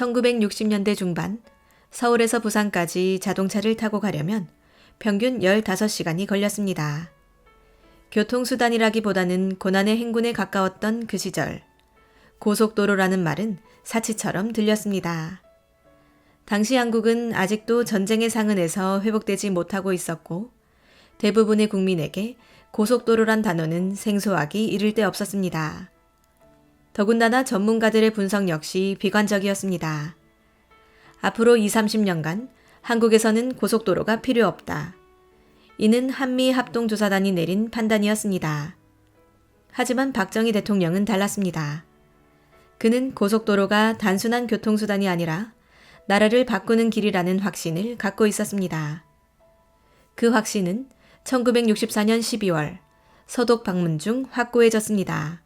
1960년대 중반 서울에서 부산까지 자동차를 타고 가려면 평균 15시간이 걸렸습니다. 교통수단이라기보다는 고난의 행군에 가까웠던 그 시절, 고속도로라는 말은 사치처럼 들렸습니다. 당시 한국은 아직도 전쟁의 상흔에서 회복되지 못하고 있었고 대부분의 국민에게 고속도로란 단어는 생소하기 이를 데 없었습니다. 더군다나 전문가들의 분석 역시 비관적이었습니다. 앞으로 20-30년간 한국에서는 고속도로가 필요 없다. 이는 한미합동조사단이 내린 판단이었습니다. 하지만 박정희 대통령은 달랐습니다. 그는 고속도로가 단순한 교통수단이 아니라 나라를 바꾸는 길이라는 확신을 갖고 있었습니다. 그 확신은 1964년 12월 서독 방문 중 확고해졌습니다.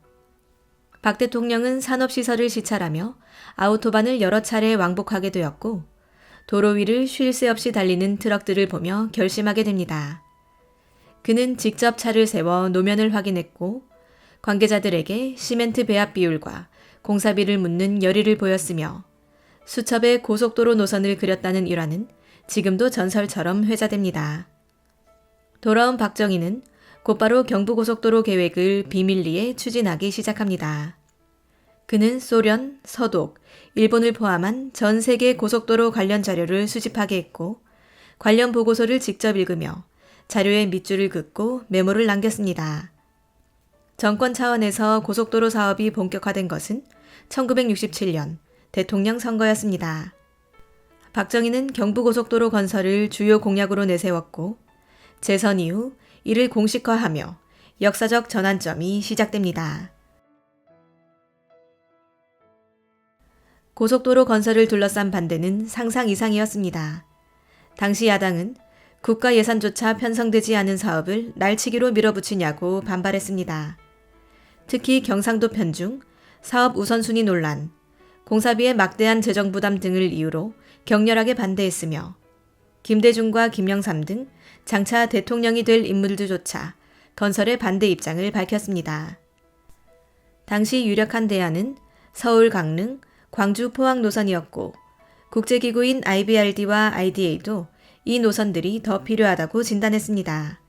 박 대통령은 산업시설을 시찰하며 아우토반을 여러 차례 왕복하게 되었고 도로 위를 쉴 새 없이 달리는 트럭들을 보며 결심하게 됩니다. 그는 직접 차를 세워 노면을 확인했고 관계자들에게 시멘트 배합 비율과 공사비를 묻는 열의를 보였으며 수첩에 고속도로 노선을 그렸다는 일화는 지금도 전설처럼 회자됩니다. 돌아온 박정희는 곧바로 경부고속도로 계획을 비밀리에 추진하기 시작합니다. 그는 소련, 서독, 일본을 포함한 전 세계 고속도로 관련 자료를 수집하게 했고 관련 보고서를 직접 읽으며 자료에 밑줄을 긋고 메모를 남겼습니다. 정권 차원에서 고속도로 사업이 본격화된 것은 1967년 대통령 선거였습니다. 박정희는 경부고속도로 건설을 주요 공약으로 내세웠고 재선 이후 이를 공식화하며 역사적 전환점이 시작됩니다. 고속도로 건설을 둘러싼 반대는 상상 이상이었습니다. 당시 야당은 국가 예산조차 편성되지 않은 사업을 날치기로 밀어붙이냐고 반발했습니다. 특히 경상도 편중, 사업 우선순위 논란, 공사비의 막대한 재정 부담 등을 이유로 격렬하게 반대했으며 김대중과 김영삼 등 장차 대통령이 될 인물들조차 건설의 반대 입장을 밝혔습니다. 당시 유력한 대안은 서울 강릉, 광주 포항 노선이었고 국제기구인 IBRD와 IDA도 이 노선들이 더 필요하다고 진단했습니다.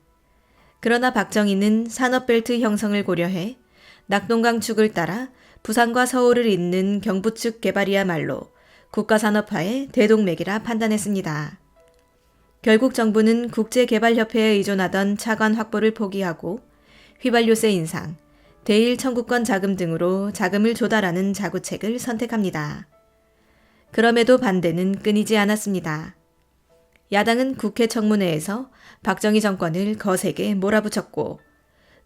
그러나 박정희는 산업벨트 형성을 고려해 낙동강 축을 따라 부산과 서울을 잇는 경부축 개발이야말로 국가산업화의 대동맥이라 판단했습니다. 결국 정부는 국제개발협회에 의존하던 차관 확보를 포기하고 휘발유세 인상, 대일 청구권 자금 등으로 자금을 조달하는 자구책을 선택합니다. 그럼에도 반대는 끊이지 않았습니다. 야당은 국회 청문회에서 박정희 정권을 거세게 몰아붙였고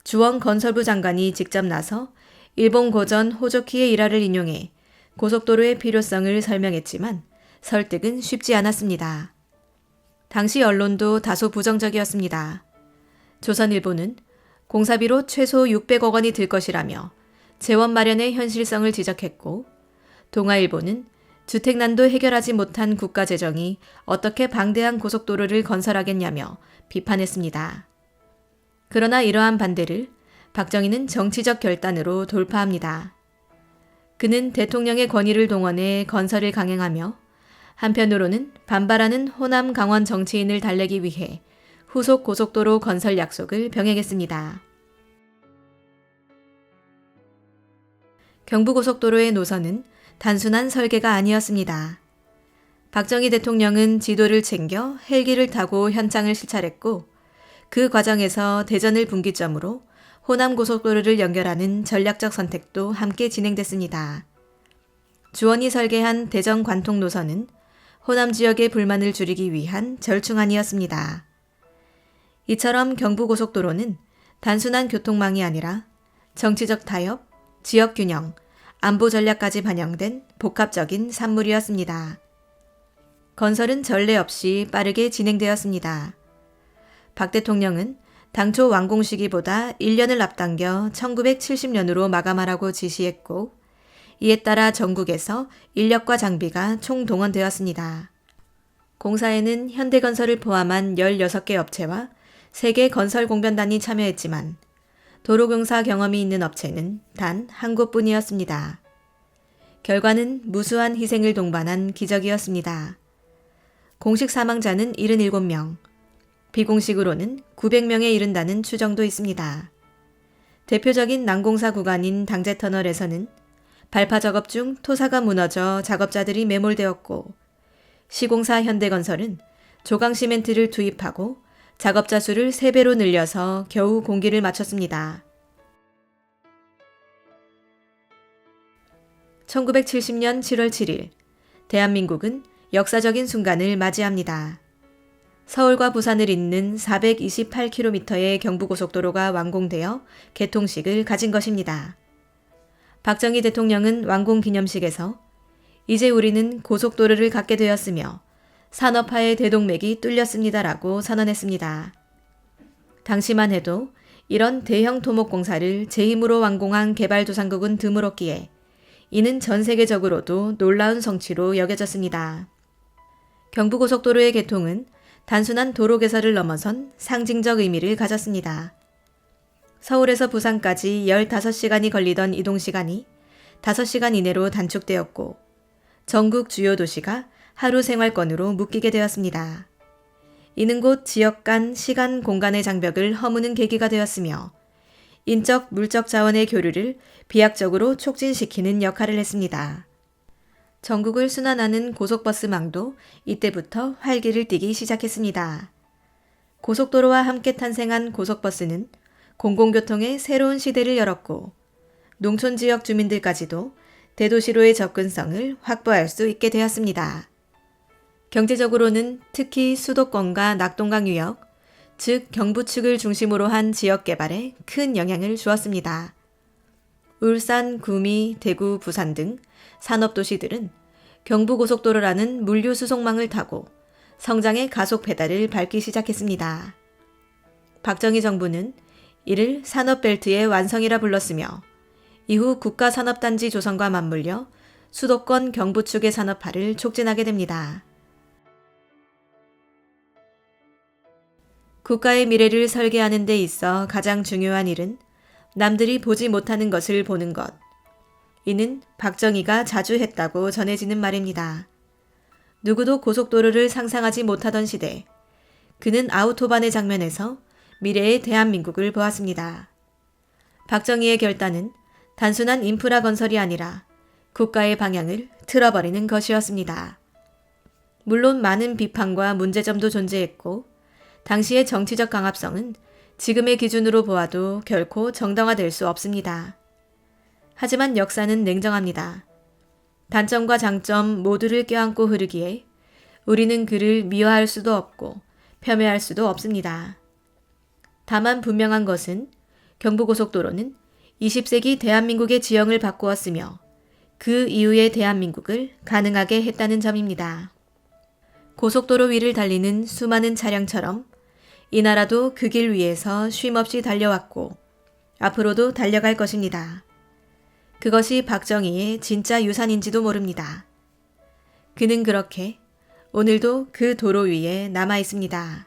주원 건설부 장관이 직접 나서 일본 고전 호조키의 일화를 인용해 고속도로의 필요성을 설명했지만 설득은 쉽지 않았습니다. 당시 언론도 다소 부정적이었습니다. 조선일보는 공사비로 최소 600억 원이 들 것이라며 재원 마련의 현실성을 지적했고 동아일보는 주택난도 해결하지 못한 국가재정이 어떻게 방대한 고속도로를 건설하겠냐며 비판했습니다. 그러나 이러한 반대를 박정희는 정치적 결단으로 돌파합니다. 그는 대통령의 권위를 동원해 건설을 강행하며 한편으로는 반발하는 호남 강원 정치인을 달래기 위해 후속 고속도로 건설 약속을 병행했습니다. 경부고속도로의 노선은 단순한 설계가 아니었습니다. 박정희 대통령은 지도를 챙겨 헬기를 타고 현장을 시찰했고 그 과정에서 대전을 분기점으로 호남고속도로를 연결하는 전략적 선택도 함께 진행됐습니다. 주원이 설계한 대전 관통 노선은 호남 지역의 불만을 줄이기 위한 절충안이었습니다. 이처럼 경부고속도로는 단순한 교통망이 아니라 정치적 타협, 지역 균형, 안보 전략까지 반영된 복합적인 산물이었습니다. 건설은 전례 없이 빠르게 진행되었습니다. 박 대통령은 당초 완공 시기보다 1년을 앞당겨 1970년으로 마감하라고 지시했고 이에 따라 전국에서 인력과 장비가 총동원되었습니다. 공사에는 현대건설을 포함한 16개 업체와 3개 건설공변단이 참여했지만 도로공사 경험이 있는 업체는 단 한 곳뿐이었습니다. 결과는 무수한 희생을 동반한 기적이었습니다. 공식 사망자는 77명, 비공식으로는 900명에 이른다는 추정도 있습니다. 대표적인 난공사 구간인 당제터널에서는 발파 작업 중 토사가 무너져 작업자들이 매몰되었고, 시공사 현대건설은 조강 시멘트를 투입하고 작업자 수를 3배로 늘려서 겨우 공기를 마쳤습니다. 1970년 7월 7일, 대한민국은 역사적인 순간을 맞이합니다. 서울과 부산을 잇는 428km의 경부고속도로가 완공되어 개통식을 가진 것입니다. 박정희 대통령은 완공기념식에서 이제 우리는 고속도로를 갖게 되었으며 산업화의 대동맥이 뚫렸습니다라고 선언했습니다. 당시만 해도 이런 대형 토목공사를 제 힘으로 완공한 개발도상국은 드물었기에 이는 전 세계적으로도 놀라운 성취로 여겨졌습니다. 경부고속도로의 개통은 단순한 도로 개설을 넘어선 상징적 의미를 가졌습니다. 서울에서 부산까지 15시간이 걸리던 이동시간이 5시간 이내로 단축되었고, 전국 주요 도시가 하루 생활권으로 묶이게 되었습니다. 이는 곧 지역 간 시간 공간의 장벽을 허무는 계기가 되었으며 인적 물적 자원의 교류를 비약적으로 촉진시키는 역할을 했습니다. 전국을 순환하는 고속버스망도 이때부터 활기를 띠기 시작했습니다. 고속도로와 함께 탄생한 고속버스는 공공교통의 새로운 시대를 열었고, 농촌 지역 주민들까지도 대도시로의 접근성을 확보할 수 있게 되었습니다. 경제적으로는 특히 수도권과 낙동강 유역, 즉 경부축을 중심으로 한 지역 개발에 큰 영향을 주었습니다. 울산, 구미, 대구, 부산 등 산업도시들은 경부고속도로라는 물류 수송망을 타고 성장의 가속 페달을 밟기 시작했습니다. 박정희 정부는 이를 산업벨트의 완성이라 불렀으며, 이후 국가산업단지 조성과 맞물려 수도권 경부축의 산업화를 촉진하게 됩니다. 국가의 미래를 설계하는 데 있어 가장 중요한 일은 남들이 보지 못하는 것을 보는 것. 이는 박정희가 자주 했다고 전해지는 말입니다. 누구도 고속도로를 상상하지 못하던 시대, 그는 아우토반의 장면에서 미래의 대한민국을 보았습니다. 박정희의 결단은 단순한 인프라 건설이 아니라 국가의 방향을 틀어버리는 것이었습니다. 물론 많은 비판과 문제점도 존재했고, 당시의 정치적 강압성은 지금의 기준으로 보아도 결코 정당화될 수 없습니다. 하지만 역사는 냉정합니다. 단점과 장점 모두를 껴안고 흐르기에 우리는 그를 미화할 수도 없고 폄훼할 수도 없습니다. 다만 분명한 것은 경부고속도로는 20세기 대한민국의 지형을 바꾸었으며 그 이후의 대한민국을 가능하게 했다는 점입니다. 고속도로 위를 달리는 수많은 차량처럼 이 나라도 그 길 위에서 쉼없이 달려왔고 앞으로도 달려갈 것입니다. 그것이 박정희의 진짜 유산인지도 모릅니다. 그는 그렇게 오늘도 그 도로 위에 남아 있습니다.